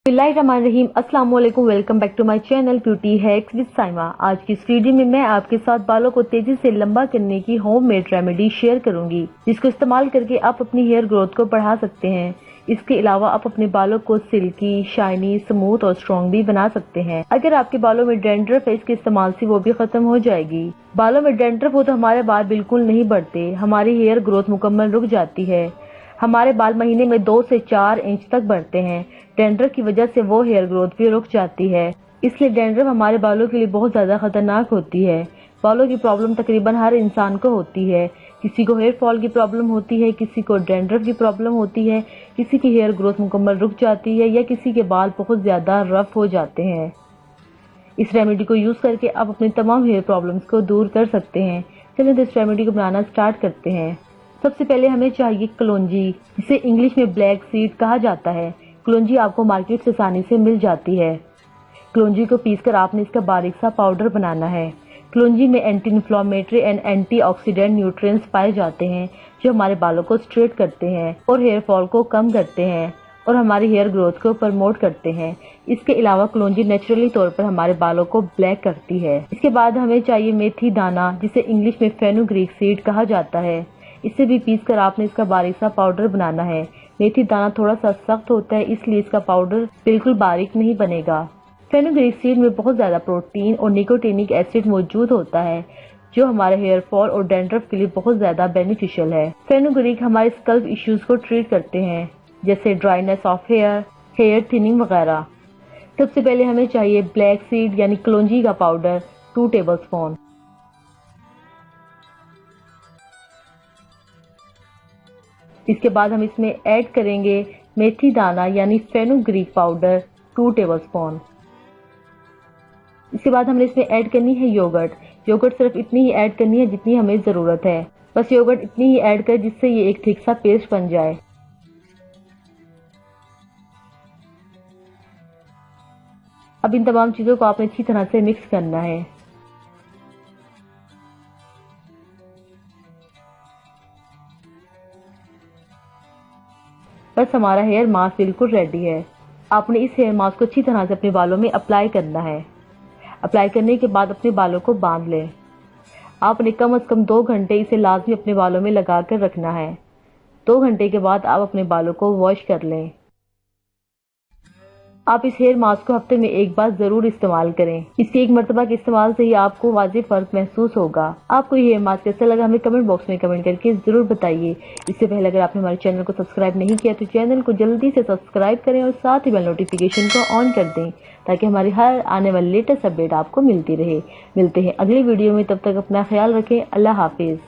बिस्मिल्लाहिर्रहमानिर्रहीम। अस्सलाम वालेकुम। Welcome back to my channel beauty hacks with Saima. आज की इस वीडियो में मैं आपके साथ बालों को तेजी से लंबा करने की होममेड रेमेडी शेयर करूंगी, जिसको इस्तेमाल करके आप अपनी हेयर ग्रोथ को बढ़ा सकते हैं। इसके अलावा आप अपने बालों को सिल्की, शाइनी, स्मूथ और स्ट्रॉन्ग भी बना सकते हैं। अगर आपके बालों में डैंड्रफ है, इसके इस्तेमाल से वो भी खत्म हो जाएगी। बालों में डैंड्रफ हो तो हमारे बाल बिल्कुल नहीं बढ़ते, हमारी हेयर ग्रोथ मुकम्मल रुक जाती है। हमारे बाल महीने में 2 से 4 इंच तक बढ़ते हैं। डैंड्रफ की वजह से वो हेयर ग्रोथ भी रुक जाती है, इसलिए डैंड्रफ हमारे बालों के लिए बहुत ज्यादा खतरनाक होती है। बालों की प्रॉब्लम तकरीबन हर इंसान को होती है। किसी को हेयर फॉल की प्रॉब्लम होती है, किसी को डैंड्रफ की प्रॉब्लम होती है, किसी की हेयर ग्रोथ मुकम्मल रुक जाती है या किसी के बाल बहुत ज्यादा रफ हो जाते हैं। इस रेमेडी को यूज करके आप अपनी तमाम हेयर प्रॉब्लम्स को दूर कर सकते हैं। चलिए तो इस रेमेडी को बनाना स्टार्ट करते हैं। सबसे पहले हमें चाहिए कलौंजी, जिसे इंग्लिश में ब्लैक सीड कहा जाता है। कलौंजी आपको मार्केट से आसानी से मिल जाती है। कलौंजी को पीसकर आपने इसका बारीक सा पाउडर बनाना है। कलौंजी में anti inflammatory and antioxidant nutrients पाए जाते हैं, जो हमारे बालों को स्ट्रेट करते हैं और हेयर फॉल को कम करते हैं और हमारी हेयर ग्रोथ को प्रमोट करते हैं। इसके अलावा कलौंजी नेचुरली तौर पर हमारे बालों को ब्लैक करती है। इसके बाद हमें चाहिए मेथी दाना, जिसे इंग्लिश में फेनुग्रीक सीड कहा जाता है। इसे भी पीसकर आपने इसका बारीक सा पाउडर बनाना है। मेथी दाना थोड़ा सा सख्त होता है, इसलिए इसका पाउडर बिल्कुल बारीक नहीं बनेगा। फेनुग्रीक सीड में बहुत ज्यादा प्रोटीन और निकोटिनिक एसिड मौजूद होता है, जो हमारे हेयर फॉल और डैंड्रफ के लिए बहुत ज्यादा बेनिफिशियल है। फेनुग्रीक हमारे स्कल्प इश्यूज को ट्रीट करते हैं, जैसे dryness of hair, hair thinning वगैरह। सबसे पहले हमें चाहिए ब्लैक सीड यानी कलौंजी का पाउडर 2 टेबलस्पून। इसके बाद हम इसमें ऐड करेंगे मेथी दाना यानी फेनुग्रीक पाउडर 2 टेबलस्पून। इसके बाद हमने इसमें ऐड करनी है योगर्ट। योगर्ट सिर्फ इतनी ही ऐड करनी है जितनी हमें जरूरत है। बस योगर्ट इतनी ही ऐड करें जिससे ये एक थिक सा पेस्ट बन जाए। अब इन तमाम चीजों को आपने अच्छी तरह से मिक्स करना है। बस हमारा हेयर मास्क बिल्कुल रेडी है। आपने इस हेयर मास्क को अच्छी तरह से अपने बालों में अप्लाई करना है। अप्लाई करने के बाद अपने बालों को बांध लें। आपने कम से कम 2 घंटे इसे लाजमी अपने बालों में लगा कर रखना है। 2 घंटे के बाद आप अपने बालों को वॉश कर लें। आप इस हेयर मास्क को हफ्ते में एक बार जरूर इस्तेमाल करें। इसके एक मरतबा के इस्तेमाल से ही आपको वाजिब फर्क महसूस होगा। आपको ये हेयर मास्क कैसा लगा हमें कमेंट बॉक्स में कमेंट करके जरूर बताइए। इससे पहले अगर आपने हमारे चैनल को सब्सक्राइब नहीं किया तो चैनल को जल्दी से सब्सक्राइब करें और साथ ही बेल नोटिफिकेशन को ऑन कर दें, ताकि हमारी हर आने वाली लेटेस्ट अपडेट आपको मिलती रहे। मिलते हैं अगली वीडियो में, तब तक अपना ख्याल रखें। अल्लाह हाफिज।